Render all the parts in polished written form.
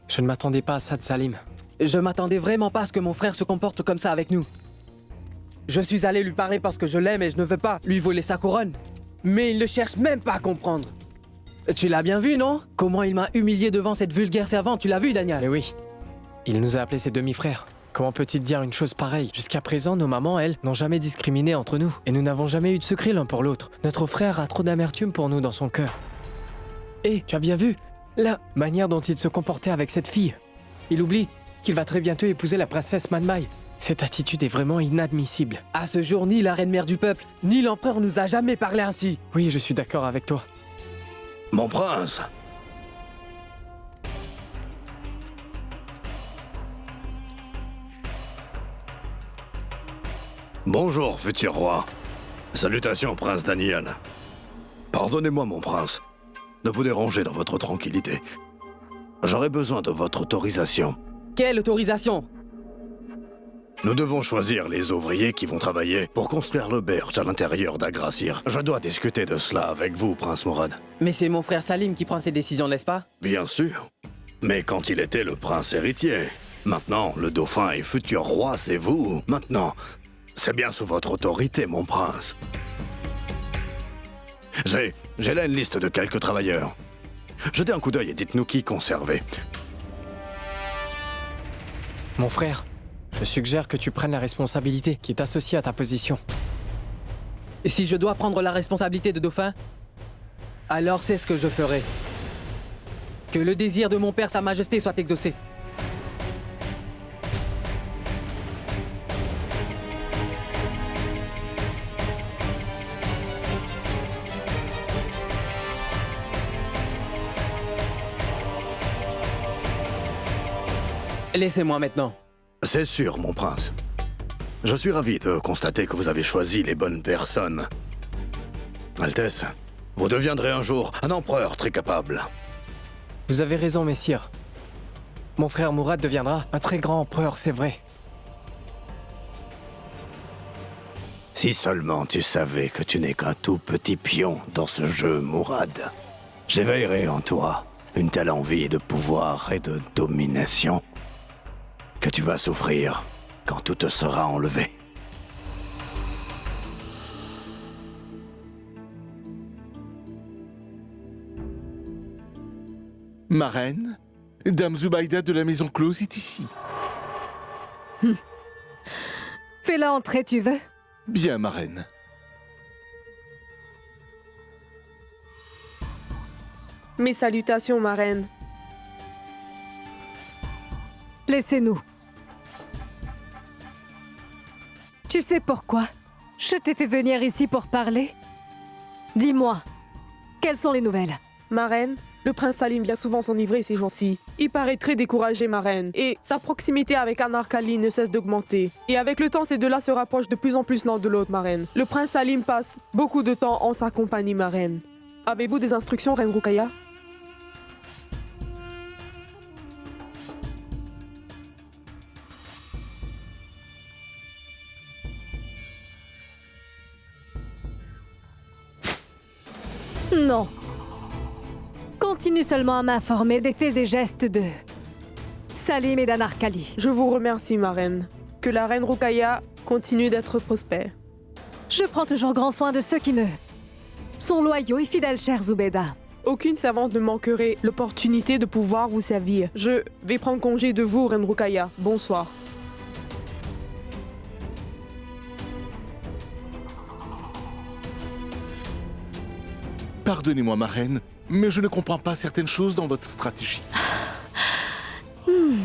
Je ne m'attendais pas à ça de Salim. Je m'attendais vraiment pas à ce que mon frère se comporte comme ça avec nous. Je suis allé lui parler parce que je l'aime et je ne veux pas lui voler sa couronne. Mais il ne cherche même pas à comprendre. Tu l'as bien vu, non? Comment il m'a humilié devant cette vulgaire servante, tu l'as vu, Daniel? Mais oui, il nous a appelés ses demi-frères. Comment peut-il dire une chose pareille? Jusqu'à présent, nos mamans, elles, n'ont jamais discriminé entre nous. Et nous n'avons jamais eu de secret l'un pour l'autre. Notre frère a trop d'amertume pour nous dans son cœur. Et tu as bien vu la manière dont il se comportait avec cette fille. Il oublie qu'il va très bientôt épouser la princesse Manmai. Cette attitude est vraiment inadmissible. À ce jour, ni la reine mère du peuple, ni l'empereur nous a jamais parlé ainsi. Oui, je suis d'accord avec toi. Mon prince! Bonjour, futur roi. Salutations, prince Daniel. Pardonnez-moi, mon prince, de vous déranger dans votre tranquillité. J'aurais besoin de votre autorisation. Quelle autorisation? Nous devons choisir les ouvriers qui vont travailler pour construire l'auberge à l'intérieur d'Agrasir. Je dois discuter de cela avec vous, prince Mourad. Mais c'est mon frère Salim qui prend ces décisions, n'est-ce pas? Bien sûr. Mais quand il était le prince héritier. Maintenant, le dauphin et futur roi, c'est vous. Maintenant, c'est bien sous votre autorité, mon prince. J'ai là une liste de quelques travailleurs. Jetez un coup d'œil et dites-nous qui conserver. Mon frère, je suggère que tu prennes la responsabilité qui est associée à ta position. Et si je dois prendre la responsabilité de dauphin, alors c'est ce que je ferai. Que le désir de mon père, Sa Majesté, soit exaucé. Laissez-moi maintenant. C'est sûr, mon prince. Je suis ravi de constater que vous avez choisi les bonnes personnes. Altesse, vous deviendrez un jour un empereur très capable. Vous avez raison, messire. Mon frère Mourad deviendra un très grand empereur, c'est vrai. Si seulement tu savais que tu n'es qu'un tout petit pion dans ce jeu, Mourad. J'éveillerai en toi une telle envie de pouvoir et de domination que tu vas souffrir quand tout te sera enlevé. Ma reine, Dame Zubaida de la Maison Close est ici. Fais-la entrer, tu veux? Bien, ma reine. Mes salutations, ma reine. Laissez-nous. Tu sais pourquoi je t'ai fait venir ici pour parler? Dis-moi, quelles sont les nouvelles? Ma reine, le prince Salim vient souvent s'enivrer ces jours-ci. Il paraît très découragé, ma reine. Et sa proximité avec Anarkali ne cesse d'augmenter. Et avec le temps, ces deux-là se rapprochent de plus en plus l'un de l'autre, ma reine. Le prince Salim passe beaucoup de temps en sa compagnie, ma reine. Avez-vous des instructions, reine Ruqayya? Non. Continue seulement à m'informer des faits et gestes de Salim et d'Anarkali. Je vous remercie, ma reine. Que la reine Ruqayya continue d'être prospère. Je prends toujours grand soin de ceux qui me sont loyaux et fidèles, chère Zubaida. Aucune servante ne manquerait l'opportunité de pouvoir vous servir. Je vais prendre congé de vous, reine Ruqayya. Bonsoir. Pardonnez-moi, ma reine, mais je ne comprends pas certaines choses dans votre stratégie. Il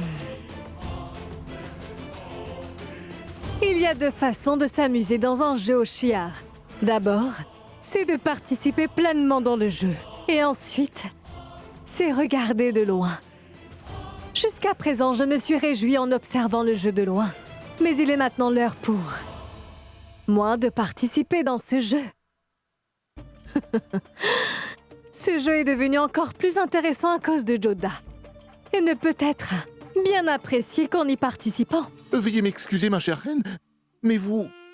y a deux façons de s'amuser dans un jeu au chiard. D'abord, c'est de participer pleinement dans le jeu. Et ensuite, c'est regarder de loin. Jusqu'à présent, je me suis réjouie en observant le jeu de loin. Mais il est maintenant l'heure pour moi de participer dans ce jeu. Ce jeu est devenu encore plus intéressant à cause de Joda. Et ne peut être bien apprécié qu'en y participant. Veuillez m'excuser, ma chère reine, mais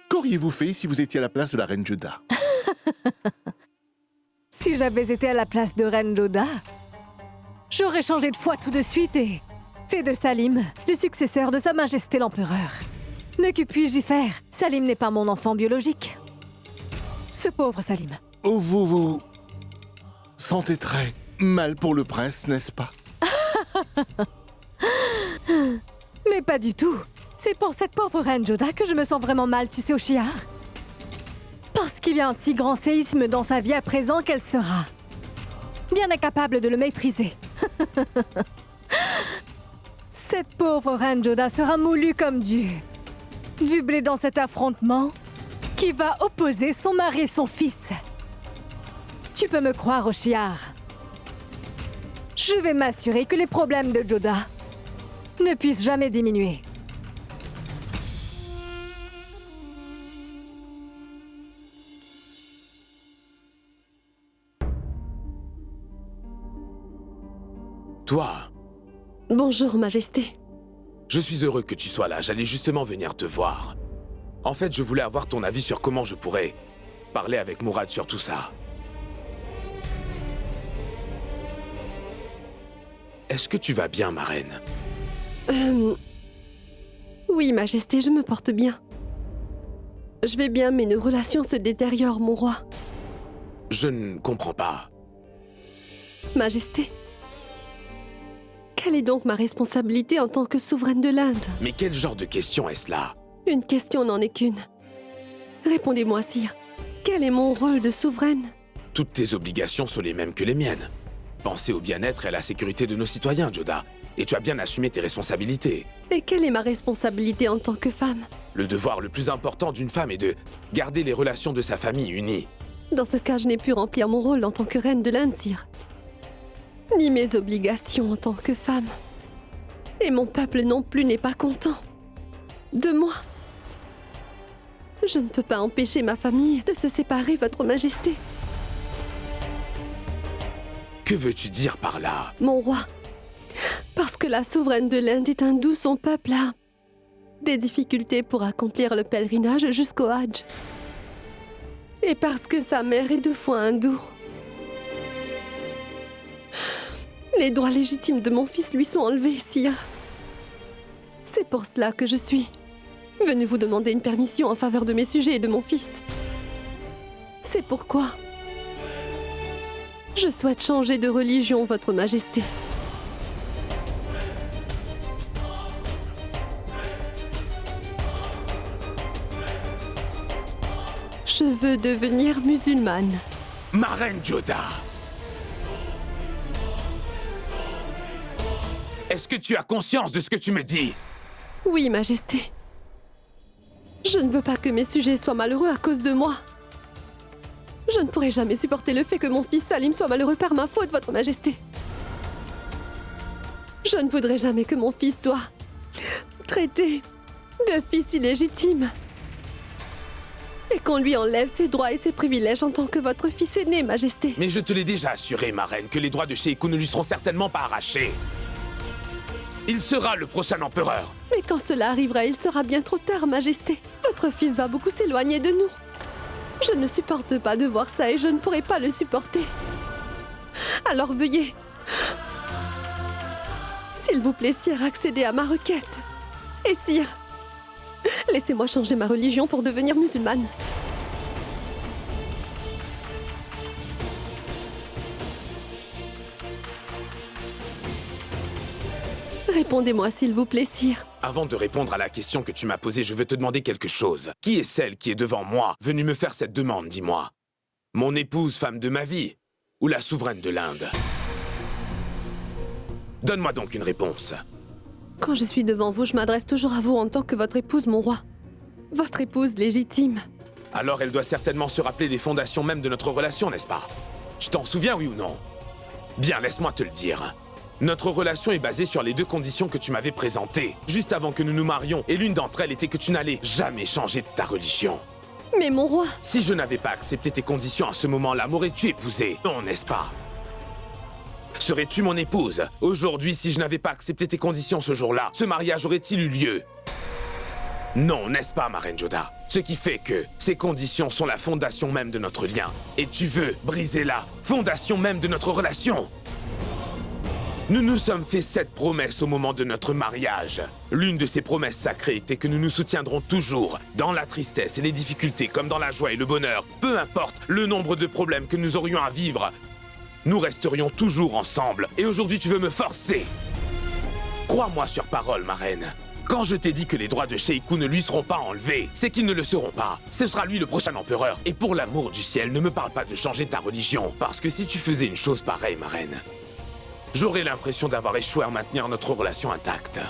qu'auriez-vous fait si vous étiez à la place de la reine Juda? Si j'avais été à la place de Reine Joda, j'aurais changé de foi tout de suite et fait de Salim le successeur de Sa Majesté l'Empereur. Mais que puis-je y faire? Salim n'est pas mon enfant biologique. Ce pauvre Salim. Oh, vous vous sentez très mal pour le prince, n'est-ce pas? Mais pas du tout. C'est pour cette pauvre Reine Joda que je me sens vraiment mal, tu sais, Oshiar. Parce qu'il y a un si grand séisme dans sa vie à présent qu'elle sera bien incapable de le maîtriser. Cette pauvre Reine Joda sera moulue comme du blé dans cet affrontement qui va opposer son mari et son fils. Tu peux me croire, Oshiar. Je vais m'assurer que les problèmes de Joda ne puissent jamais diminuer. Toi, Bonjour, Majesté. je suis heureux que tu sois là. J'allais justement venir te voir. En fait, je voulais avoir ton avis sur comment je pourrais parler avec Mourad sur tout ça. Est-ce que tu vas bien, ma reine? Oui, Majesté, je me porte bien. Je vais bien, mais nos relations se détériorent, mon roi. Je ne comprends pas. Majesté, quelle est donc ma responsabilité en tant que souveraine de l'Inde? Mais quel genre de question est-ce là? Une question n'en est qu'une. Répondez-moi, sire. Quel est mon rôle de souveraine? Toutes tes obligations sont les mêmes que les miennes. Penser au bien-être et à la sécurité de nos citoyens, Joda. Et tu as bien assumé tes responsabilités. Et quelle est ma responsabilité en tant que femme? Le devoir le plus important d'une femme est de garder les relations de sa famille unies. Dans ce cas, je n'ai pu remplir mon rôle en tant que reine de l'Inde, sire. Ni mes obligations en tant que femme. Et mon peuple non plus n'est pas content de moi. Je ne peux pas empêcher ma famille de se séparer, Votre Majesté. Que veux-tu dire par là? Mon roi, parce que la souveraine de l'Inde est hindoue, son peuple a des difficultés pour accomplir le pèlerinage jusqu'au Hajj. Et parce que sa mère est de foi hindoue. Les droits légitimes de mon fils lui sont enlevés, sire. C'est pour cela que je suis venue vous demander une permission en faveur de mes sujets et de mon fils. C'est pourquoi je souhaite changer de religion, Votre Majesté. Je veux devenir musulmane. Ma reine Joda! Est-ce que tu as conscience de ce que tu me dis? Oui, Majesté. Je ne veux pas que mes sujets soient malheureux à cause de moi. Je ne pourrai jamais supporter le fait que mon fils Salim soit malheureux par ma faute, Votre Majesté. Je ne voudrais jamais que mon fils soit traité de fils illégitime. Et qu'on lui enlève ses droits et ses privilèges en tant que votre fils aîné, Majesté. Mais je te l'ai déjà assuré, ma reine, que les droits de Sheikou ne lui seront certainement pas arrachés. Il sera le prochain empereur. Mais quand cela arrivera, il sera bien trop tard, Majesté. Votre fils va beaucoup s'éloigner de nous. Je ne supporte pas de voir ça et je ne pourrai pas le supporter. Alors veuillez, s'il vous plaît, sire, accéder à ma requête. Et sire, laissez-moi changer ma religion pour devenir musulmane. Répondez-moi, s'il vous plaît, sire. Avant de répondre à la question que tu m'as posée, je veux te demander quelque chose. Qui est celle qui est devant moi, venue me faire cette demande, dis-moi? Mon épouse, femme de ma vie, ou la souveraine de l'Inde? Donne-moi donc une réponse. Quand je suis devant vous, je m'adresse toujours à vous en tant que votre épouse, mon roi. Votre épouse légitime. Alors elle doit certainement se rappeler des fondations même de notre relation, n'est-ce pas? Tu t'en souviens, oui ou non? Bien, laisse-moi te le dire. Notre relation est basée sur les deux conditions que tu m'avais présentées, juste avant que nous nous marions, et l'une d'entre elles était que tu n'allais jamais changer de ta religion. Mais mon roi... Si je n'avais pas accepté tes conditions à ce moment-là, m'aurais-tu épousée? Non, n'est-ce pas? Serais-tu mon épouse? Aujourd'hui, si je n'avais pas accepté tes conditions ce jour-là, ce mariage aurait-il eu lieu? Non, n'est-ce pas, ma reine Joda? Ce qui fait que ces conditions sont la fondation même de notre lien. Et tu veux briser la fondation même de notre relation. Nous nous sommes fait 7 promesses au moment de notre mariage. L'une de ces promesses sacrées était que nous nous soutiendrons toujours, dans la tristesse et les difficultés, comme dans la joie et le bonheur. Peu importe le nombre de problèmes que nous aurions à vivre, nous resterions toujours ensemble. Et aujourd'hui, tu veux me forcer? Crois-moi sur parole, ma reine. Quand je t'ai dit que les droits de Sheikou ne lui seront pas enlevés, c'est qu'ils ne le seront pas. Ce sera lui le prochain empereur. Et pour l'amour du ciel, ne me parle pas de changer ta religion. Parce que si tu faisais une chose pareille, ma reine, j'aurais l'impression d'avoir échoué à maintenir notre relation intacte.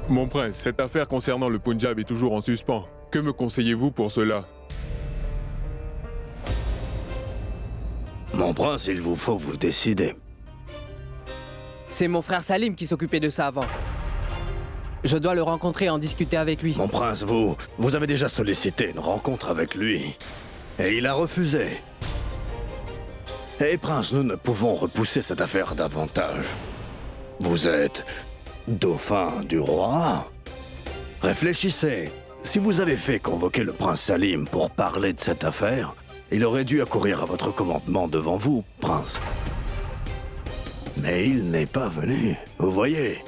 Mon prince, cette affaire concernant le Punjab est toujours en suspens. Que me conseillez-vous pour cela? Mon prince, il vous faut vous décider. C'est mon frère Salim qui s'occupait de ça avant. Je dois le rencontrer et en discuter avec lui. Mon prince, vous avez déjà sollicité une rencontre avec lui. Et il a refusé. Et prince, nous ne pouvons repousser cette affaire davantage. Vous êtes dauphin du roi. Réfléchissez. Si vous avez fait convoquer le prince Salim pour parler de cette affaire, il aurait dû accourir à votre commandement devant vous, prince. Mais il n'est pas venu, vous voyez.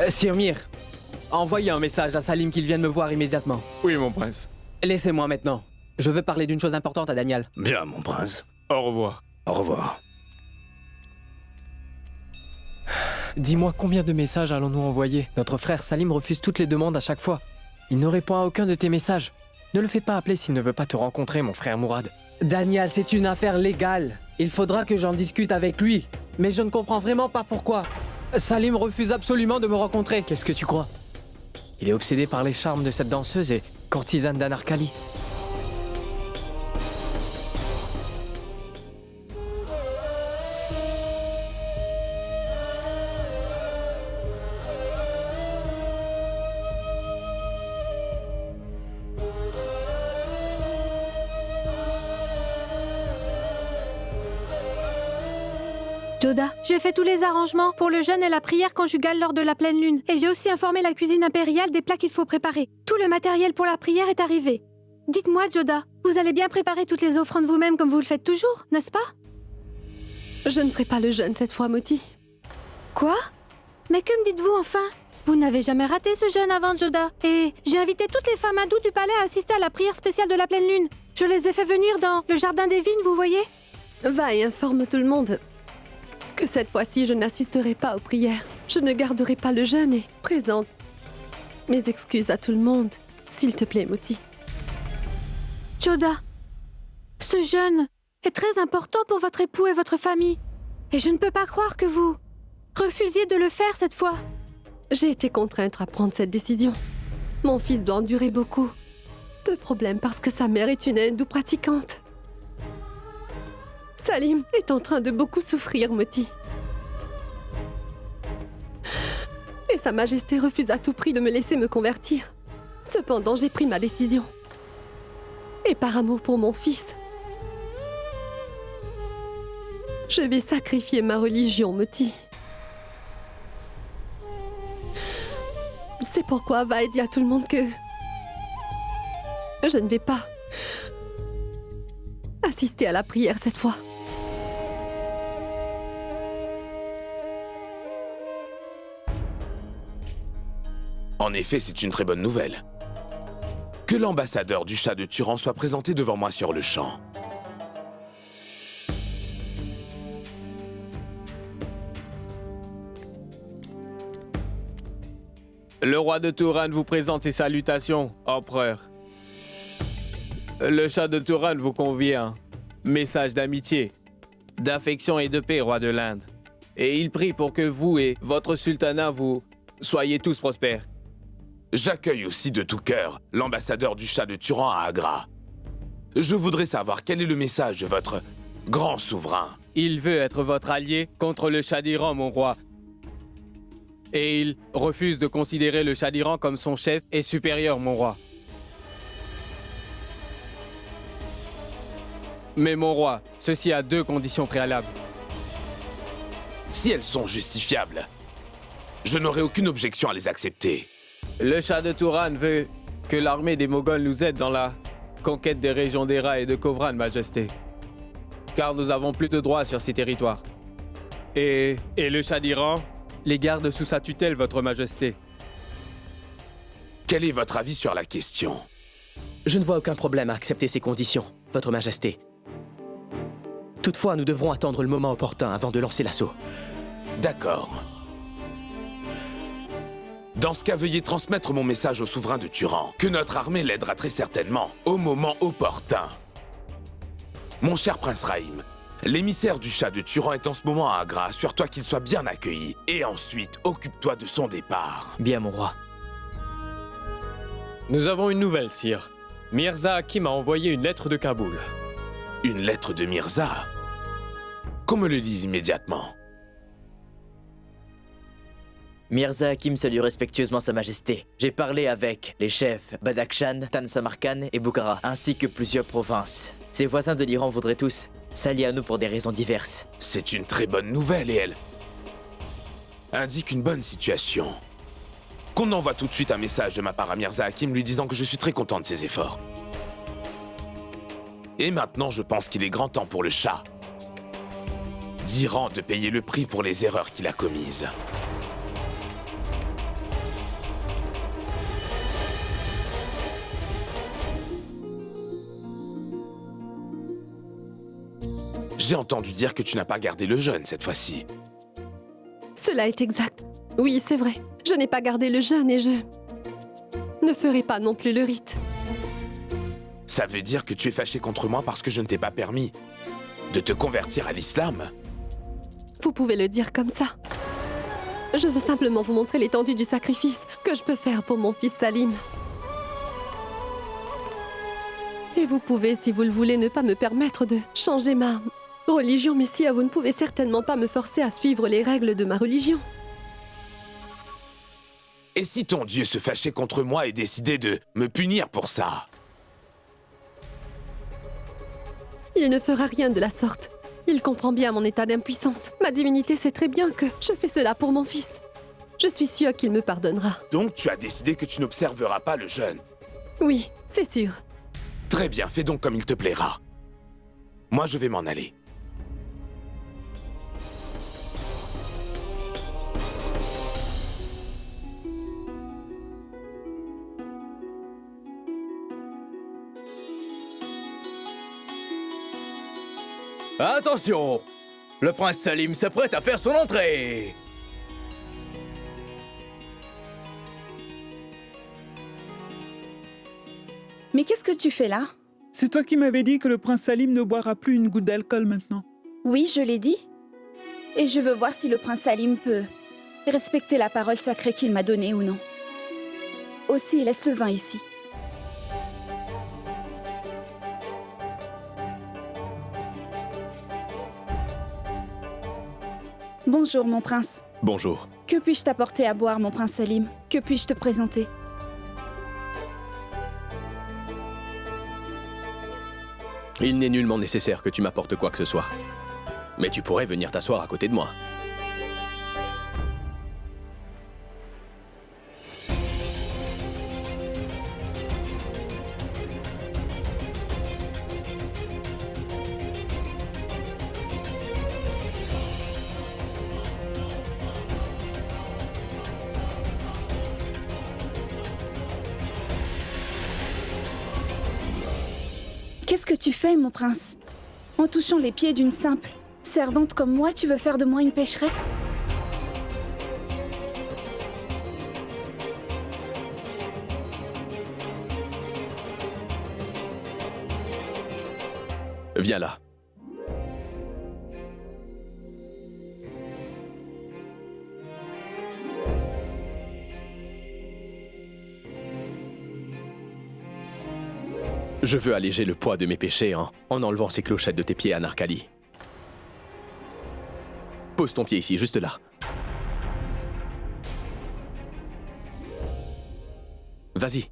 Sir Mir, envoyez un message à Salim qu'il vienne me voir immédiatement. Oui, mon prince. Laissez-moi maintenant. Je veux parler d'une chose importante à Daniel. Bien, mon prince. Au revoir. Au revoir. Dis-moi combien de messages allons-nous envoyer? Notre frère Salim refuse toutes les demandes à chaque fois. Il ne répond à aucun de tes messages. Ne le fais pas appeler s'il ne veut pas te rencontrer, mon frère Mourad. Daniel, c'est une affaire légale. Il faudra que j'en discute avec lui. Mais je ne comprends vraiment pas pourquoi. Salim refuse absolument de me rencontrer. Qu'est-ce que tu crois? Il est obsédé par les charmes de cette danseuse et courtisane d'Anarkali. Joda, j'ai fait tous les arrangements pour le jeûne et la prière conjugale lors de la pleine lune. Et j'ai aussi informé la cuisine impériale des plats qu'il faut préparer. Tout le matériel pour la prière est arrivé. Dites-moi, Joda, vous allez bien préparer toutes les offrandes vous-même comme vous le faites toujours, n'est-ce pas? Je ne ferai pas le jeûne cette fois, Moti. Quoi? Mais que me dites-vous enfin? Vous n'avez jamais raté ce jeûne avant, Joda. Et j'ai invité toutes les femmes hindoues du palais à assister à la prière spéciale de la pleine lune. Je les ai fait venir dans le jardin des vignes, vous voyez? Va et informe tout le monde que cette fois-ci, je n'assisterai pas aux prières. Je ne garderai pas le jeûne et présente mes excuses à tout le monde. S'il te plaît, Moti. Joda, ce jeûne est très important pour votre époux et votre famille. Et je ne peux pas croire que vous refusiez de le faire cette fois. J'ai été contrainte à prendre cette décision. Mon fils doit endurer beaucoup de problèmes parce que sa mère est une hindoue pratiquante. Salim est en train de beaucoup souffrir, Moti. Et Sa Majesté refuse à tout prix de me laisser me convertir. Cependant, j'ai pris ma décision. Et par amour pour mon fils, je vais sacrifier ma religion, Moti. C'est pourquoi va et dit à tout le monde que je ne vais pas assister à la prière cette fois. En effet, c'est une très bonne nouvelle. Que l'ambassadeur du Shah de Turan soit présenté devant moi sur le champ. Le roi de Turan vous présente ses salutations, empereur. Le Shah de Turan vous convient. Message d'amitié, d'affection et de paix, roi de l'Inde. Et il prie pour que vous et votre sultanat vous soyez tous prospères. J'accueille aussi de tout cœur l'ambassadeur du Shah de Turan à Agra. Je voudrais savoir quel est le message de votre grand souverain. Il veut être votre allié contre le Shah d'Iran, mon roi. Et il refuse de considérer le Shah d'Iran comme son chef et supérieur, mon roi. Mais mon roi, ceci a 2 conditions préalables. Si elles sont justifiables, je n'aurai aucune objection à les accepter. Le Shah de Turan veut que l'armée des Moghols nous aide dans la conquête des régions d'Héra et de Kovran, Majesté. Car nous avons plus de droits sur ces territoires. Et le Shah d'Iran les garde sous sa tutelle, Votre Majesté. Quel est votre avis sur la question? Je ne vois aucun problème à accepter ces conditions, Votre Majesté. Toutefois, nous devrons attendre le moment opportun avant de lancer l'assaut. D'accord. Dans ce cas, veuillez transmettre mon message au souverain de Turan, que notre armée l'aidera très certainement, au moment opportun. Mon cher prince Raïm, l'émissaire du Shah de Turan est en ce moment à Agra. Assure-toi qu'il soit bien accueilli. Et ensuite, occupe-toi de son départ. Bien, mon roi. Nous avons une nouvelle, sire. Mirza Hakim a envoyé une lettre de Kaboul. Une lettre de Mirza? Qu'on me le dise immédiatement. Mirza Hakim salue respectueusement Sa Majesté. J'ai parlé avec les chefs Badakhshan, Tan Samarkand et Bukhara, ainsi que plusieurs provinces. Ses voisins de l'Iran voudraient tous s'allier à nous pour des raisons diverses. C'est une très bonne nouvelle et elle indique une bonne situation. Qu'on envoie tout de suite un message de ma part à Mirza Hakim lui disant que je suis très content de ses efforts. Et maintenant, je pense qu'il est grand temps pour le Shah d'Iran de payer le prix pour les erreurs qu'il a commises. J'ai entendu dire que tu n'as pas gardé le jeûne cette fois-ci. Cela est exact. Oui, c'est vrai. Je n'ai pas gardé le jeûne et je ne ferai pas non plus le rite. Ça veut dire que tu es fâché contre moi parce que je ne t'ai pas permis de te convertir à l'islam? Vous pouvez le dire comme ça. Je veux simplement vous montrer l'étendue du sacrifice que je peux faire pour mon fils Salim. Et vous pouvez, si vous le voulez, ne pas me permettre de changer ma religion, mais si vous ne pouvez certainement pas me forcer à suivre les règles de ma religion. Et si ton Dieu se fâchait contre moi et décidait de me punir pour ça? Il ne fera rien de la sorte. Il comprend bien mon état d'impuissance. Ma divinité sait très bien que je fais cela pour mon fils. Je suis sûre qu'il me pardonnera. Donc tu as décidé que tu n'observeras pas le jeûne? Oui, c'est sûr. Très bien, fais donc comme il te plaira. Moi, je vais m'en aller. Attention! Le prince Salim s'apprête à faire son entrée! Mais qu'est-ce que tu fais là? C'est toi qui m'avais dit que le prince Salim ne boira plus une goutte d'alcool maintenant. Oui, je l'ai dit. Et je veux voir si le prince Salim peut respecter la parole sacrée qu'il m'a donnée ou non. Aussi, laisse le vin ici. Bonjour, mon prince. Bonjour. Que puis-je t'apporter à boire, mon prince Salim? Que puis-je te présenter? Il n'est nullement nécessaire que tu m'apportes quoi que ce soit. Mais tu pourrais venir t'asseoir à côté de moi. Qu'est-ce que tu fais, mon prince? En touchant les pieds d'une simple servante comme moi, tu veux faire de moi une pécheresse? Viens là. Je veux alléger le poids de mes péchés en enlevant ces clochettes de tes pieds, Anarkali. Pose ton pied ici, juste là. Vas-y.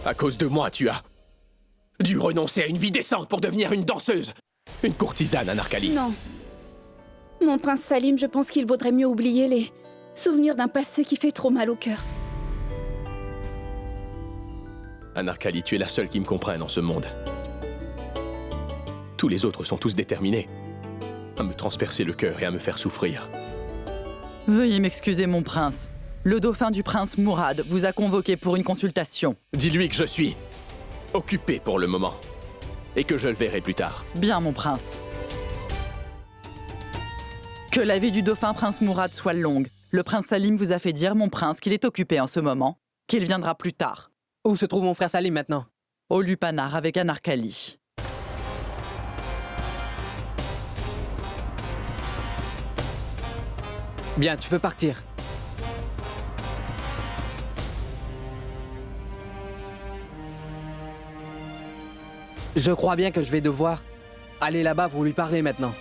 À cause de moi, tu as dû renoncer à une vie décente pour devenir une danseuse. Une courtisane, Anarkali. Non. Mon prince Salim, je pense qu'il vaudrait mieux oublier les souvenirs d'un passé qui fait trop mal au cœur. Anarkali, tu es la seule qui me comprenne en ce monde. Tous les autres sont tous déterminés à me transpercer le cœur et à me faire souffrir. Veuillez m'excuser, mon prince. Le dauphin du prince Mourad vous a convoqué pour une consultation. Dis-lui que je suis occupé pour le moment et que je le verrai plus tard. Bien, mon prince. Que la vie du dauphin prince Mourad soit longue. Le prince Salim vous a fait dire, mon prince, qu'il est occupé en ce moment, qu'il viendra plus tard. Où se trouve mon frère Salim maintenant? Au Lupanar avec Anarkali. Bien, tu peux partir. Je crois bien que je vais devoir aller là-bas pour lui parler maintenant.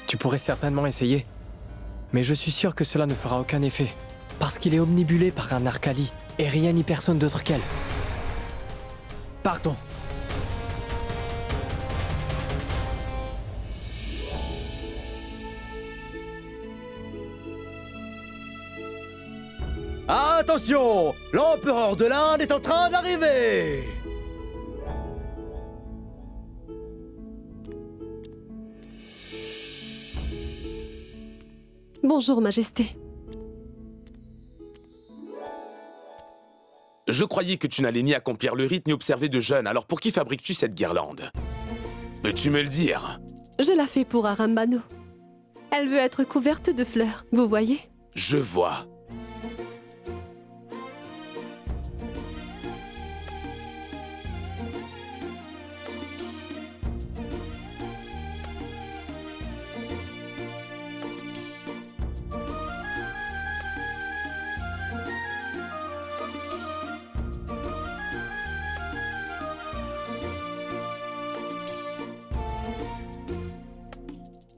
Tu pourrais certainement essayer. Mais je suis sûr que cela ne fera aucun effet. Parce qu'il est omnibulé par un Anarkali. Et rien ni personne d'autre qu'elle. Partons. Attention! L'empereur de l'Inde est en train d'arriver! Bonjour, Majesté. Je croyais que tu n'allais ni accomplir le rite ni observer de jeûne, alors pour qui fabriques-tu cette guirlande? Peux-tu me le dire? Je la fais pour Arambano. Elle veut être couverte de fleurs, vous voyez? Je vois.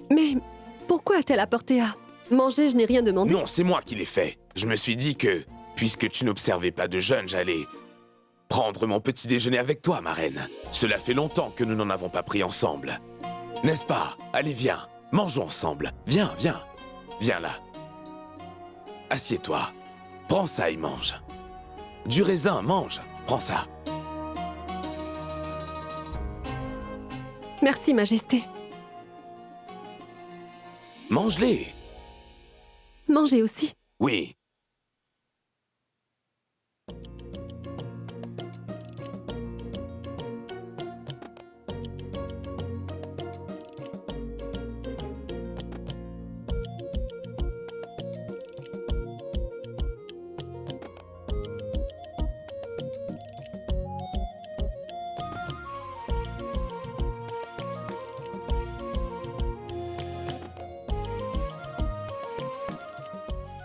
Mais pourquoi a-t-elle apporté à manger? Je n'ai rien demandé. Non, c'est moi qui l'ai fait. Je me suis dit que, puisque tu n'observais pas de jeûne, j'allais prendre mon petit déjeuner avec toi, ma reine. Cela fait longtemps que nous n'en avons pas pris ensemble. N'est-ce pas? Allez, viens, mangeons ensemble. Viens, viens. Viens là. Assieds-toi. Prends ça et mange. Du raisin, mange. Prends ça. Merci, Majesté. Mange-les. Mangez aussi. Oui.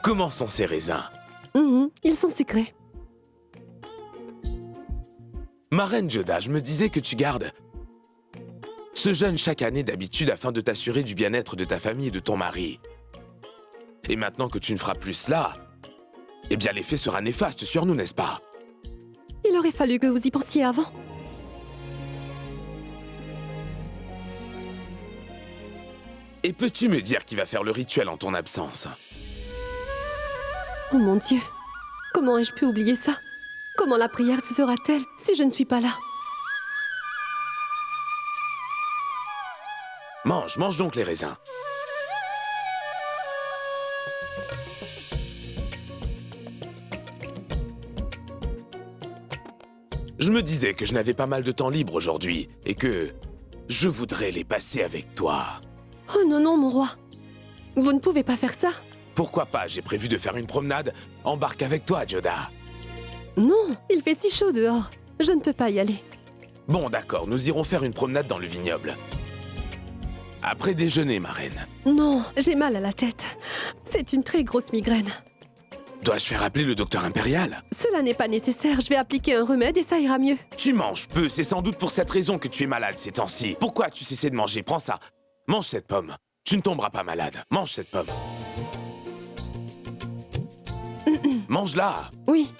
Comment sont ces raisins? Ils sont sucrés. Ma reine Joda, je me disais que tu gardes ce jeûne chaque année d'habitude afin de t'assurer du bien-être de ta famille et de ton mari. Et maintenant que tu ne feras plus cela, eh bien l'effet sera néfaste sur nous, n'est-ce pas? Il aurait fallu que vous y pensiez avant. Et peux-tu me dire qui va faire le rituel en ton absence? Oh mon Dieu, comment ai-je pu oublier ça? Comment la prière se fera-t-elle si je ne suis pas là? Mange, mange donc les raisins. Je me disais que je n'avais pas mal de temps libre aujourd'hui et que je voudrais les passer avec toi. Oh non, non, mon roi. Vous ne pouvez pas faire ça. Pourquoi pas? J'ai prévu de faire une promenade. Embarque avec toi, Joda. Non, il fait si chaud dehors. Je ne peux pas y aller. Bon, d'accord, nous irons faire une promenade dans le vignoble. Après déjeuner, ma reine. Non, j'ai mal à la tête. C'est une très grosse migraine. Dois-je faire appeler le docteur impérial? Cela n'est pas nécessaire, je vais appliquer un remède et ça ira mieux. Tu manges peu, c'est sans doute pour cette raison que tu es malade ces temps-ci. Pourquoi as-tu cessé de manger? Prends ça. Mange cette pomme. Tu ne tomberas pas malade. Mange cette pomme. Mange-la. Oui.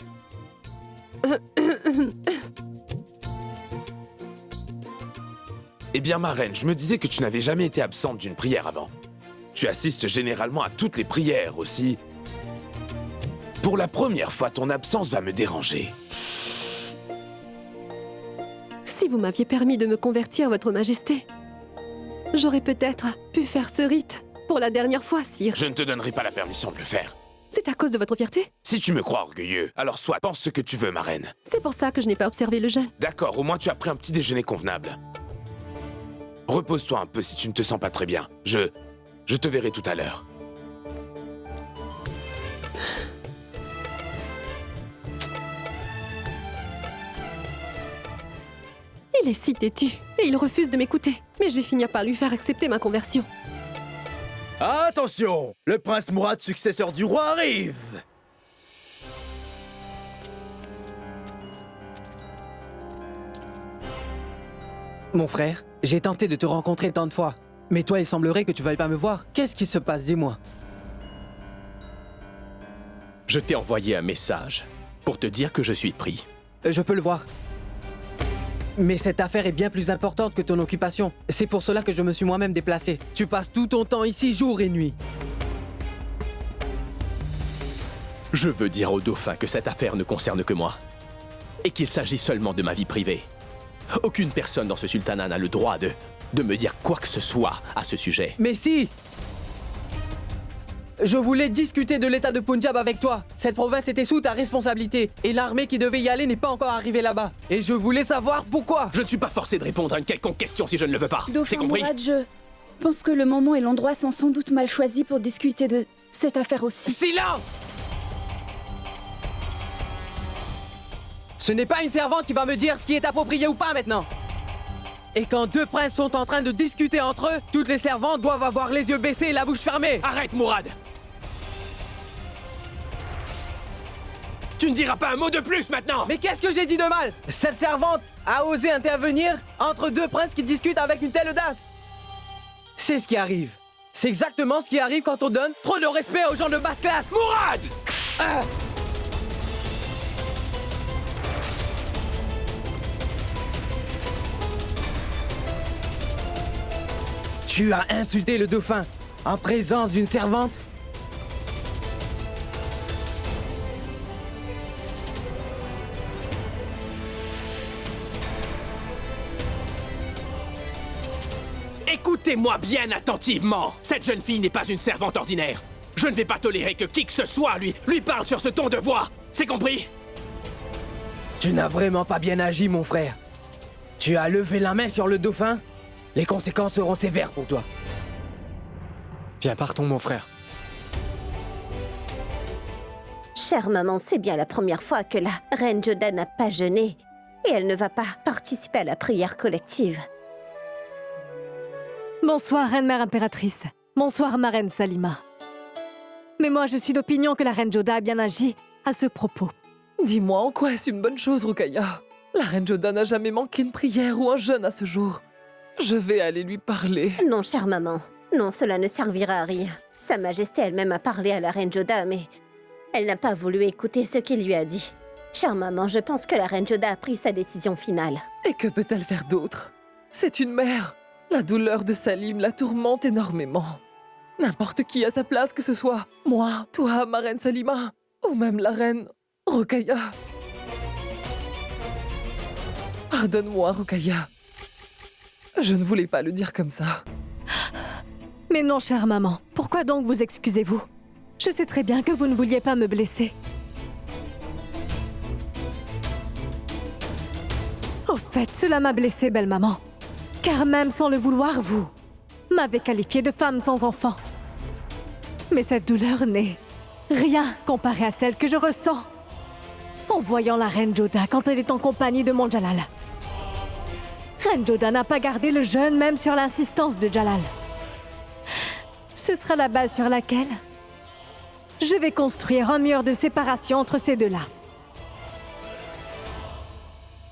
bien, ma reine, je me disais que tu n'avais jamais été absente d'une prière avant. Tu assistes généralement à toutes les prières aussi. Pour la première fois, ton absence va me déranger. Si vous m'aviez permis de me convertir, Votre Majesté, j'aurais peut-être pu faire ce rite pour la dernière fois, sire. Je ne te donnerai pas la permission de le faire. C'est à cause de votre fierté? Si tu me crois orgueilleux, alors soit, pense ce que tu veux, ma reine. C'est pour ça que je n'ai pas observé le jeûne. D'accord, au moins tu as pris un petit déjeuner convenable. Repose-toi un peu si tu ne te sens pas très bien. Je te verrai tout à l'heure. Il est si têtu et il refuse de m'écouter. Mais je vais finir par lui faire accepter ma conversion. Attention! Le prince Mourad, successeur du roi, arrive! Mon frère, j'ai tenté de te rencontrer tant de fois. Mais toi, il semblerait que tu veuilles pas me voir. Qu'est-ce qui se passe, dis-moi? Je t'ai envoyé un message pour te dire que je suis pris. Je peux le voir. Mais cette affaire est bien plus importante que ton occupation. C'est pour cela que je me suis moi-même déplacé. Tu passes tout ton temps ici, jour et nuit. Je veux dire au dauphin que cette affaire ne concerne que moi. Et qu'il s'agit seulement de ma vie privée. Aucune personne dans ce sultanat n'a le droit de me dire quoi que ce soit à ce sujet. Mais si! Je voulais discuter de l'état de Punjab avec toi. Cette province était sous ta responsabilité. Et l'armée qui devait y aller n'est pas encore arrivée là-bas. Et je voulais savoir pourquoi. Je ne suis pas forcé de répondre à une quelconque question si je ne le veux pas. C'est compris? Mourad, je pense que le moment et l'endroit sont sans doute mal choisis pour discuter de cette affaire aussi. Silence! Ce n'est pas une servante qui va me dire ce qui est approprié ou pas maintenant. Et quand deux princes sont en train de discuter entre eux, toutes les servantes doivent avoir les yeux baissés et la bouche fermée. Arrête, Mourad! Tu ne diras pas un mot de plus maintenant! Mais qu'est-ce que j'ai dit de mal? Cette servante a osé intervenir entre deux princes qui discutent avec une telle audace. C'est ce qui arrive. C'est exactement ce qui arrive quand on donne trop de respect aux gens de basse classe. Mourad! Tu as insulté le dauphin en présence d'une servante? Écoutez-moi bien attentivement. Cette jeune fille n'est pas une servante ordinaire. Je ne vais pas tolérer que qui que ce soit lui parle sur ce ton de voix. C'est compris? Tu n'as vraiment pas bien agi, mon frère. Tu as levé la main sur le dauphin. Les conséquences seront sévères pour toi. Viens, partons, mon frère. Chère maman, c'est bien la première fois que la reine Joda n'a pas jeûné. Et elle ne va pas participer à la prière collective. Bonsoir, reine-mère impératrice. Bonsoir, ma reine Salima. Mais moi, je suis d'opinion que la reine Joda a bien agi à ce propos. Dis-moi, en quoi est-ce une bonne chose, Rukaya? La reine Joda n'a jamais manqué une prière ou un jeûne à ce jour. Je vais aller lui parler. Non, chère maman. Non, cela ne servira à rien. Sa Majesté elle-même a parlé à la reine Joda, mais elle n'a pas voulu écouter ce qu'il lui a dit. Chère maman, je pense que la reine Joda a pris sa décision finale. Et que peut-elle faire d'autre? C'est une mère. La douleur de Salim la tourmente énormément. N'importe qui à sa place, que ce soit moi, toi, ma reine Salima, ou même la reine Rukaya. Pardonne-moi, Rukaya. Je ne voulais pas le dire comme ça. Mais non, chère maman. Pourquoi donc vous excusez-vous? Je sais très bien que vous ne vouliez pas me blesser. Au fait, cela m'a blessée, belle maman. Car même sans le vouloir, vous m'avez qualifiée de femme sans enfant. Mais cette douleur n'est rien comparée à celle que je ressens en voyant la reine Joda quand elle est en compagnie de mon Jalal. Reine Joda n'a pas gardé le jeûne même sur l'insistance de Jalal. Ce sera la base sur laquelle je vais construire un mur de séparation entre ces deux-là.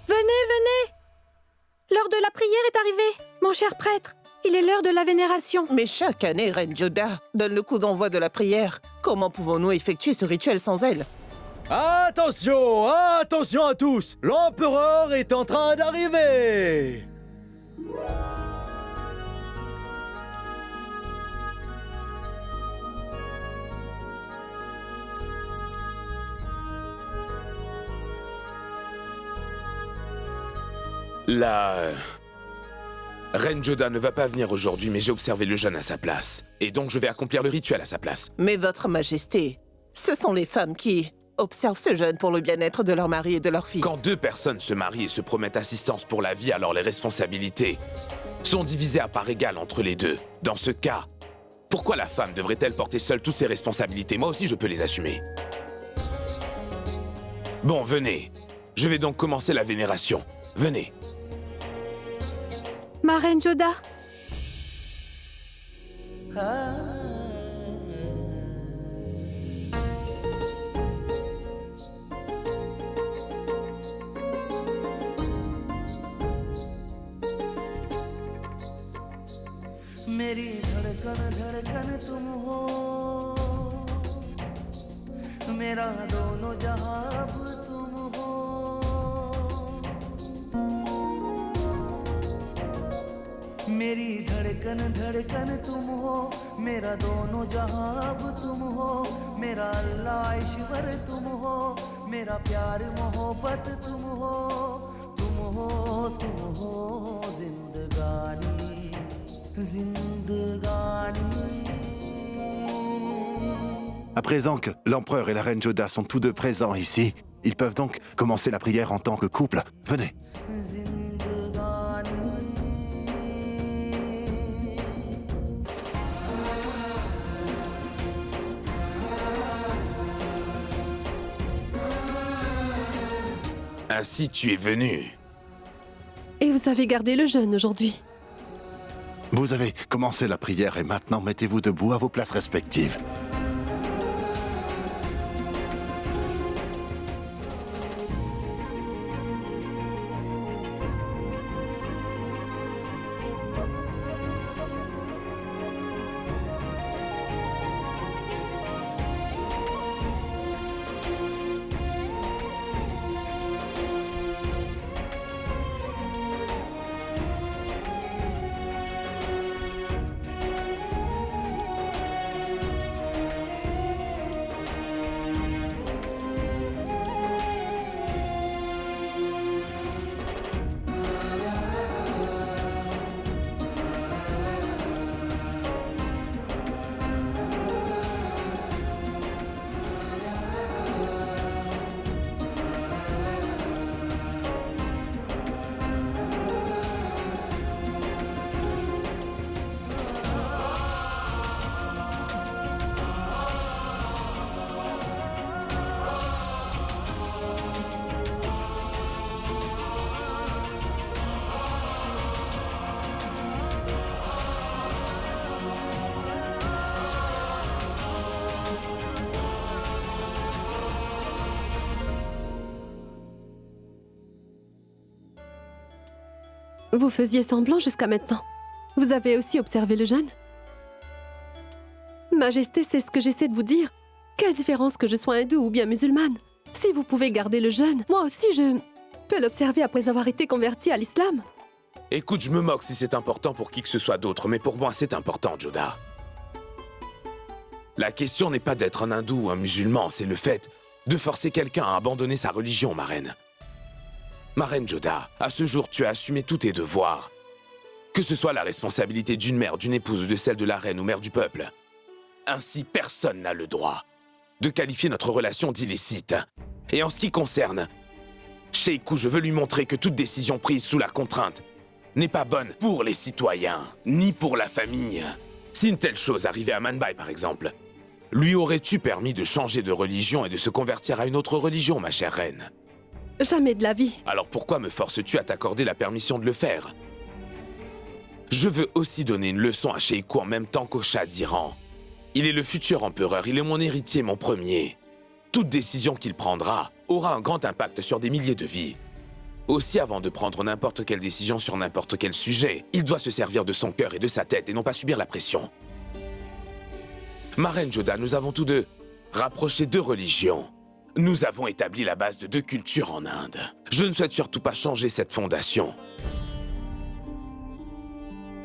Venez, venez! L'heure de la prière est arrivée, mon cher prêtre. Il est l'heure de la vénération. Mais chaque année, reine Joda donne le coup d'envoi de la prière. Comment pouvons-nous effectuer ce rituel sans elle? Attention! Attention à tous! L'empereur est en train d'arriver! La Reine Joda ne va pas venir aujourd'hui, mais j'ai observé le jeûne à sa place. Et donc je vais accomplir le rituel à sa place. Mais votre majesté, ce sont les femmes qui observent ce jeûne pour le bien-être de leur mari et de leur fils. Quand deux personnes se marient et se promettent assistance pour la vie, alors les responsabilités sont divisées à part égale entre les deux. Dans ce cas, pourquoi la femme devrait-elle porter seule toutes ses responsabilités? Moi aussi, je peux les assumer. Bon, venez. Je vais donc commencer la vénération. Venez. Ma reine Joda, मेरी धड़कन धड़कन तुम हो, मेरा दोनों जहां अब तुम हो। मेरी धड़कन धड़कन तुम हो, मेरा दोनों जहां अब तुम हो। मेरा अल्लाह ईश्वर तुम हो, मेरा प्यार मोहब्बत तुम हो। तुम हो जिंदगानी À présent que l'empereur et la reine Joda sont tous deux présents ici, ils peuvent donc commencer la prière en tant que couple. Venez. Ainsi tu es venu. Et vous avez gardé le jeûne aujourd'hui. Vous avez commencé la prière et maintenant mettez-vous debout à vos places respectives. Vous faisiez semblant jusqu'à maintenant. Vous avez aussi observé le jeûne? Majesté, c'est ce que j'essaie de vous dire. Quelle différence que je sois hindoue ou bien musulmane? Si vous pouvez garder le jeûne, moi aussi je peux l'observer après avoir été convertie à l'islam. Écoute, je me moque si c'est important pour qui que ce soit d'autre, mais pour moi c'est important, Joda. La question n'est pas d'être un hindou ou un musulman, c'est le fait de forcer quelqu'un à abandonner sa religion, ma reine. Ma reine Joda, à ce jour, tu as assumé tous tes devoirs. Que ce soit la responsabilité d'une mère, d'une épouse ou de celle de la reine ou mère du peuple. Ainsi, personne n'a le droit de qualifier notre relation d'illicite. Et en ce qui concerne Sheikhu, je veux lui montrer que toute décision prise sous la contrainte n'est pas bonne pour les citoyens, ni pour la famille. Si une telle chose arrivait à Manbai, par exemple, lui aurais-tu permis de changer de religion et de se convertir à une autre religion, ma chère reine? Jamais de la vie. Alors pourquoi me forces-tu à t'accorder la permission de le faire? Je veux aussi donner une leçon à Sheikhu en même temps qu'au Shah d'Iran. Il est le futur empereur, il est mon héritier, mon premier. Toute décision qu'il prendra aura un grand impact sur des milliers de vies. Aussi, avant de prendre n'importe quelle décision sur n'importe quel sujet, il doit se servir de son cœur et de sa tête et non pas subir la pression. Ma reine Joda, nous avons tous deux rapproché deux religions. Nous avons établi la base de deux cultures en Inde. Je ne souhaite surtout pas changer cette fondation.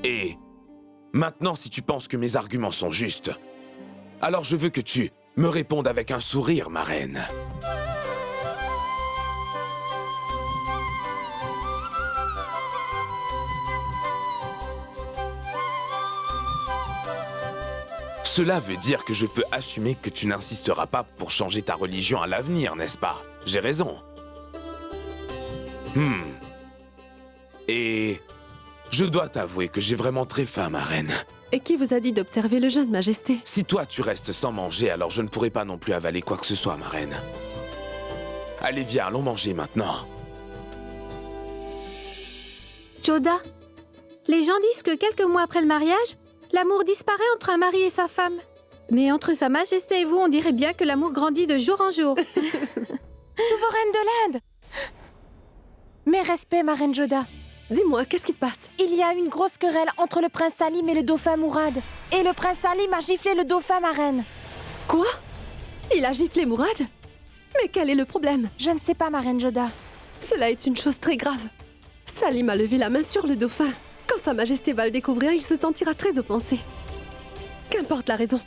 Et maintenant, si tu penses que mes arguments sont justes, alors je veux que tu me répondes avec un sourire, ma reine. « 「Cela veut dire que je peux assumer que tu n'insisteras pas pour changer ta religion à l'avenir, n'est-ce pas? J'ai raison. Et je dois t'avouer que j'ai vraiment très faim, ma reine. Et qui vous a dit d'observer le jeûne, Majesté? Si toi tu restes sans manger, alors je ne pourrai pas non plus avaler quoi que ce soit, ma reine. Allez, viens, allons manger maintenant. Joda, les gens disent que quelques mois après le mariage, l'amour disparaît entre un mari et sa femme. Mais entre Sa Majesté et vous, on dirait bien que l'amour grandit de jour en jour. Souveraine de l'Inde! Mes respects, ma reine Joda. Dis-moi, qu'est-ce qui se passe? Il y a eu une grosse querelle entre le prince Salim et le dauphin Mourad. Et le prince Salim a giflé le dauphin, ma reine. Quoi? Il a giflé Mourad? Mais quel est le problème? Je ne sais pas, ma reine Joda. Cela est une chose très grave. Salim a levé la main sur le dauphin. Quand Sa Majesté va le découvrir, il se sentira très offensé. Qu'importe la raison.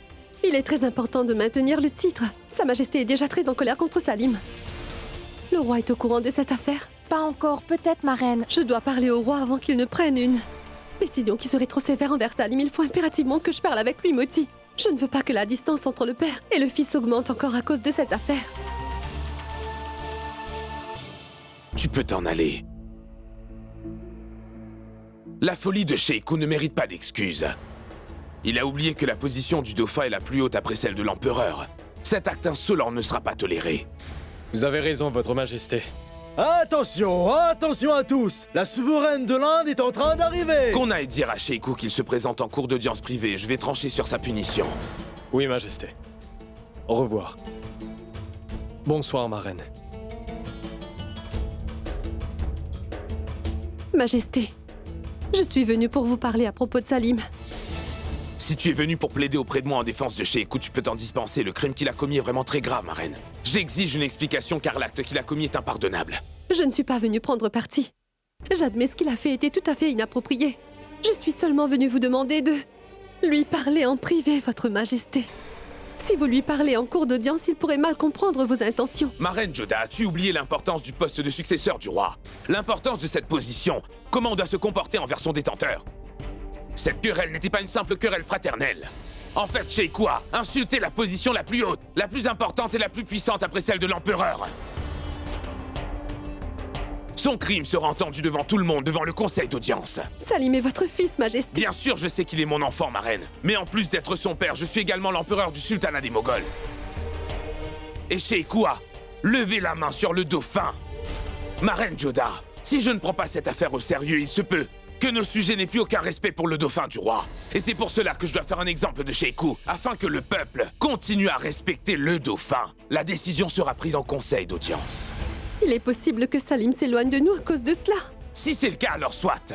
Il est très important de maintenir le titre. Sa Majesté est déjà très en colère contre Salim. Le roi est au courant de cette affaire? Pas encore, peut-être, ma reine. Je dois parler au roi avant qu'il ne prenne une décision qui serait trop sévère envers Salim. Il faut impérativement que je parle avec lui, Moti. Je ne veux pas que la distance entre le père et le fils augmente encore à cause de cette affaire. Tu peux t'en aller. La folie de Sheikou ne mérite pas d'excuses. Il a oublié que la position du dauphin est la plus haute après celle de l'empereur. Cet acte insolent ne sera pas toléré. Vous avez raison, votre majesté. Attention, attention à tous! La souveraine de l'Inde est en train d'arriver! Qu'on aille dire à Sheikou qu'il se présente en cours d'audience privée. Je vais trancher sur sa punition. Oui, majesté. Au revoir. Bonsoir, ma reine. Majesté, je suis venue pour vous parler à propos de Salim. Si tu es venu pour plaider auprès de moi en défense de Sheikou, tu peux t'en dispenser. Le crime qu'il a commis est vraiment très grave, ma reine. J'exige une explication car l'acte qu'il a commis est impardonnable. Je ne suis pas venue prendre parti. J'admets ce qu'il a fait était tout à fait inapproprié. Je suis seulement venue vous demander de lui parler en privé, votre majesté. Si vous lui parlez en cours d'audience, il pourrait mal comprendre vos intentions. Ma reine Joda, as-tu oublié l'importance du poste de successeur du roi? L'importance de cette position? Comment on doit se comporter envers son détenteur? Cette querelle n'était pas une simple querelle fraternelle. En fait, Sheikou a insulté la position la plus haute, la plus importante et la plus puissante après celle de l'empereur. Son crime sera entendu devant tout le monde, devant le conseil d'audience. Salim est votre fils, majesté. Bien sûr, je sais qu'il est mon enfant, ma reine. Mais en plus d'être son père, je suis également l'empereur du sultanat des Moghols. Et Sheikou a levé la main sur le dauphin. Ma reine Joda, si je ne prends pas cette affaire au sérieux, il se peut que nos sujets n'aient plus aucun respect pour le dauphin du roi. Et c'est pour cela que je dois faire un exemple de Sheikou, afin que le peuple continue à respecter le dauphin. La décision sera prise en conseil d'audience. Il est possible que Salim s'éloigne de nous à cause de cela. Si c'est le cas, alors soit.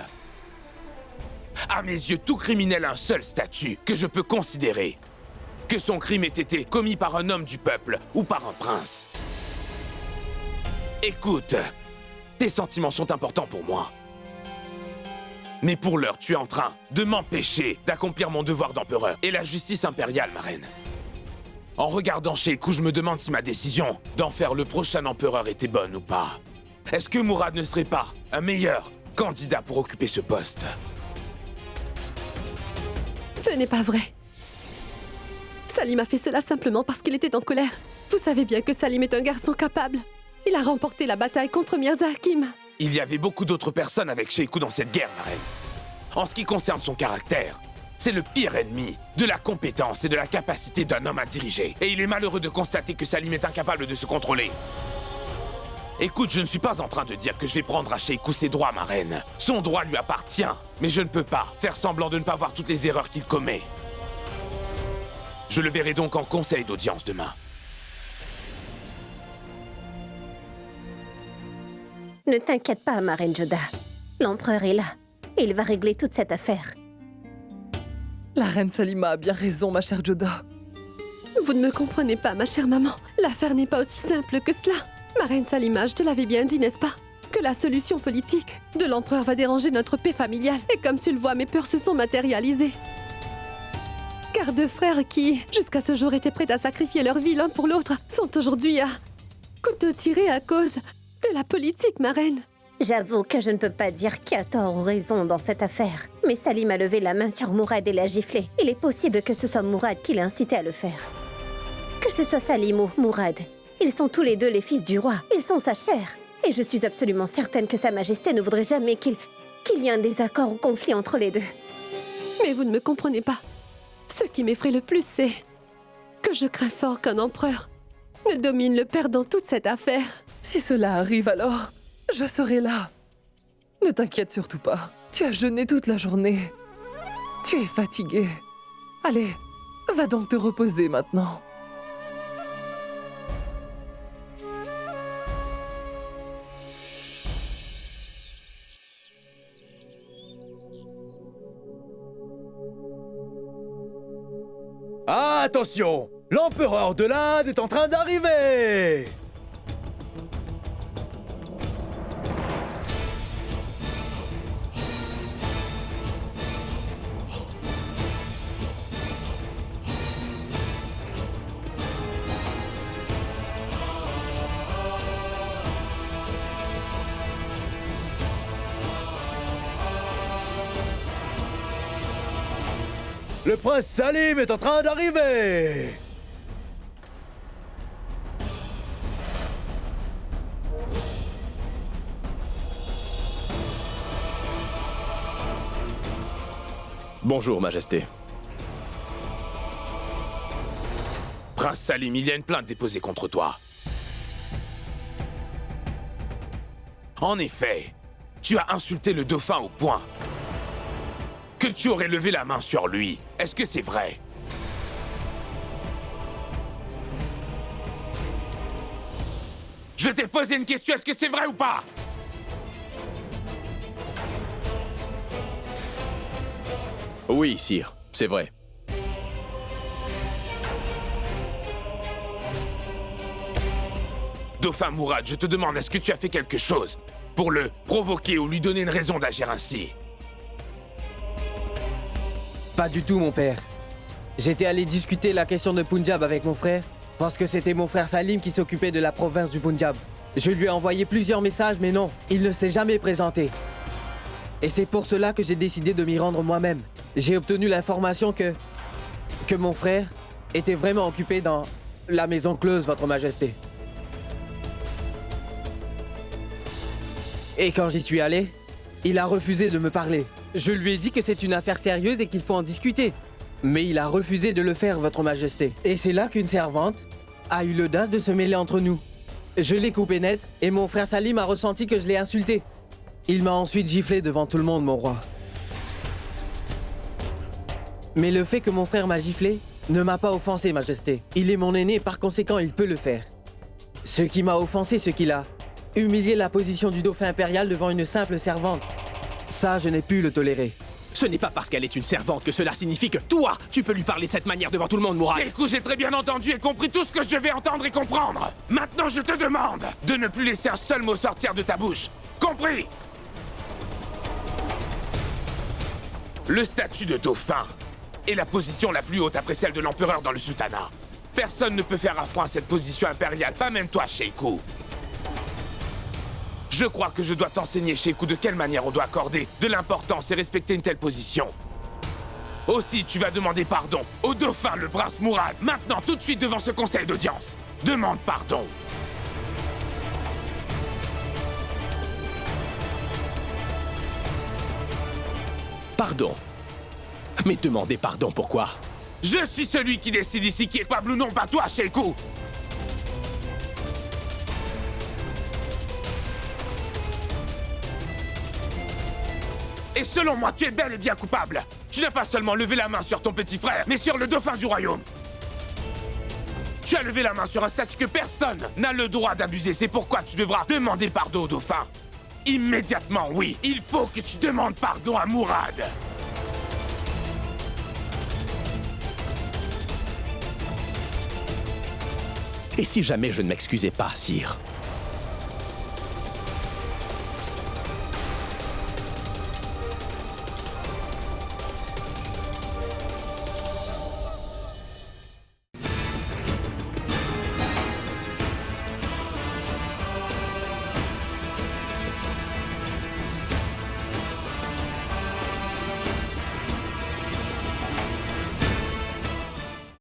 À mes yeux, tout criminel a un seul statut que je peux considérer. Que son crime ait été commis par un homme du peuple ou par un prince. Écoute, tes sentiments sont importants pour moi. Mais pour l'heure, tu es en train de m'empêcher d'accomplir mon devoir d'empereur et la justice impériale, ma reine. En regardant Sheikou, je me demande si ma décision d'en faire le prochain empereur était bonne ou pas. Est-ce que Mourad ne serait pas un meilleur candidat pour occuper ce poste? Ce n'est pas vrai. Salim a fait cela simplement parce qu'il était en colère. Vous savez bien que Salim est un garçon capable. Il a remporté la bataille contre Mirza Hakim. Il y avait beaucoup d'autres personnes avec Sheikou dans cette guerre, ma reine. En ce qui concerne son caractère, c'est le pire ennemi de la compétence et de la capacité d'un homme à diriger. Et il est malheureux de constater que Salim est incapable de se contrôler. Écoute, je ne suis pas en train de dire que je vais prendre à Sheikou ses droits, ma reine. Son droit lui appartient. Mais je ne peux pas faire semblant de ne pas voir toutes les erreurs qu'il commet. Je le verrai donc en conseil d'audience demain. Ne t'inquiète pas, ma reine Joda. L'empereur est là. Il va régler toute cette affaire. La reine Salima a bien raison, ma chère Joda. Vous ne me comprenez pas, ma chère maman. L'affaire n'est pas aussi simple que cela. Ma reine Salima, je te l'avais bien dit, n'est-ce pas? Que la solution politique de l'empereur va déranger notre paix familiale. Et comme tu le vois, mes peurs se sont matérialisées. Car deux frères qui, jusqu'à ce jour, étaient prêts à sacrifier leur vie l'un pour l'autre, sont aujourd'hui à couteau tiré à cause de la politique, ma reine. J'avoue que je ne peux pas dire qui a tort ou raison dans cette affaire. Mais Salim a levé la main sur Mourad et l'a giflé. Il est possible que ce soit Mourad qui l'a incité à le faire. Que ce soit Salim ou Mourad, ils sont tous les deux les fils du roi. Ils sont sa chair. Et je suis absolument certaine que Sa Majesté ne voudrait jamais qu'il y ait un désaccord ou conflit entre les deux. Mais vous ne me comprenez pas. Ce qui m'effraie le plus, c'est que je crains fort qu'un empereur ne domine le père dans toute cette affaire. Si cela arrive alors, je serai là. Ne t'inquiète surtout pas. Tu as jeûné toute la journée. Tu es fatigué. Allez, va donc te reposer maintenant. Attention! L'empereur de l'Inde est en train d'arriver! Le prince Salim est en train d'arriver! Bonjour, Majesté. Prince Salim, il y a une plainte déposée contre toi. En effet, tu as insulté le dauphin au point que tu aurais levé la main sur lui. Est-ce que c'est vrai? Je t'ai posé une question, est-ce que c'est vrai ou pas? Oui, sire, c'est vrai. Dauphin Mourad, je te demande, est-ce que tu as fait quelque chose pour le provoquer ou lui donner une raison d'agir ainsi? Pas du tout, mon père. J'étais allé discuter la question de Punjab avec mon frère, parce que c'était mon frère Salim qui s'occupait de la province du Punjab. Je lui ai envoyé plusieurs messages, mais non, il ne s'est jamais présenté. Et c'est pour cela que j'ai décidé de m'y rendre moi-même. J'ai obtenu l'information que mon frère était vraiment occupé dans la maison close, Votre Majesté. Et quand j'y suis allé, il a refusé de me parler. Je lui ai dit que c'est une affaire sérieuse et qu'il faut en discuter. Mais il a refusé de le faire, Votre Majesté. Et c'est là qu'une servante a eu l'audace de se mêler entre nous. Je l'ai coupé net et mon frère Salim a ressenti que je l'ai insulté. Il m'a ensuite giflé devant tout le monde, mon roi. Mais le fait que mon frère m'a giflé ne m'a pas offensé, Majesté. Il est mon aîné et par conséquent, il peut le faire. Ce qui m'a offensé, c'est qu'il a humilié la position du dauphin impérial devant une simple servante. Ça, je n'ai pu le tolérer. Ce n'est pas parce qu'elle est une servante que cela signifie que toi, tu peux lui parler de cette manière devant tout le monde, Mourad. Écoute, j'ai très bien entendu et compris tout ce que je vais entendre et comprendre. Maintenant, je te demande de ne plus laisser un seul mot sortir de ta bouche. Compris? Le statut de dauphin est la position la plus haute après celle de l'empereur dans le sultanat. Personne ne peut faire affront à cette position impériale, pas même toi, Sheikhu. Je crois que je dois t'enseigner, Sheikhu, de quelle manière on doit accorder de l'importance et respecter une telle position. Aussi, tu vas demander pardon au dauphin, le prince Mourad, maintenant, tout de suite devant ce conseil d'audience. Demande pardon. Pardon. Mais demandez pardon, pourquoi? Je suis celui qui décide ici qui est coupable ou non, pas toi, Sheikhu. Et selon moi, tu es bel et bien coupable. Tu n'as pas seulement levé la main sur ton petit frère, mais sur le dauphin du royaume. Tu as levé la main sur un statut que personne n'a le droit d'abuser. C'est pourquoi tu devras demander pardon au dauphin. Immédiatement, oui. Il faut que tu demandes pardon à Mourad. Et si jamais je ne m'excusais pas, sire?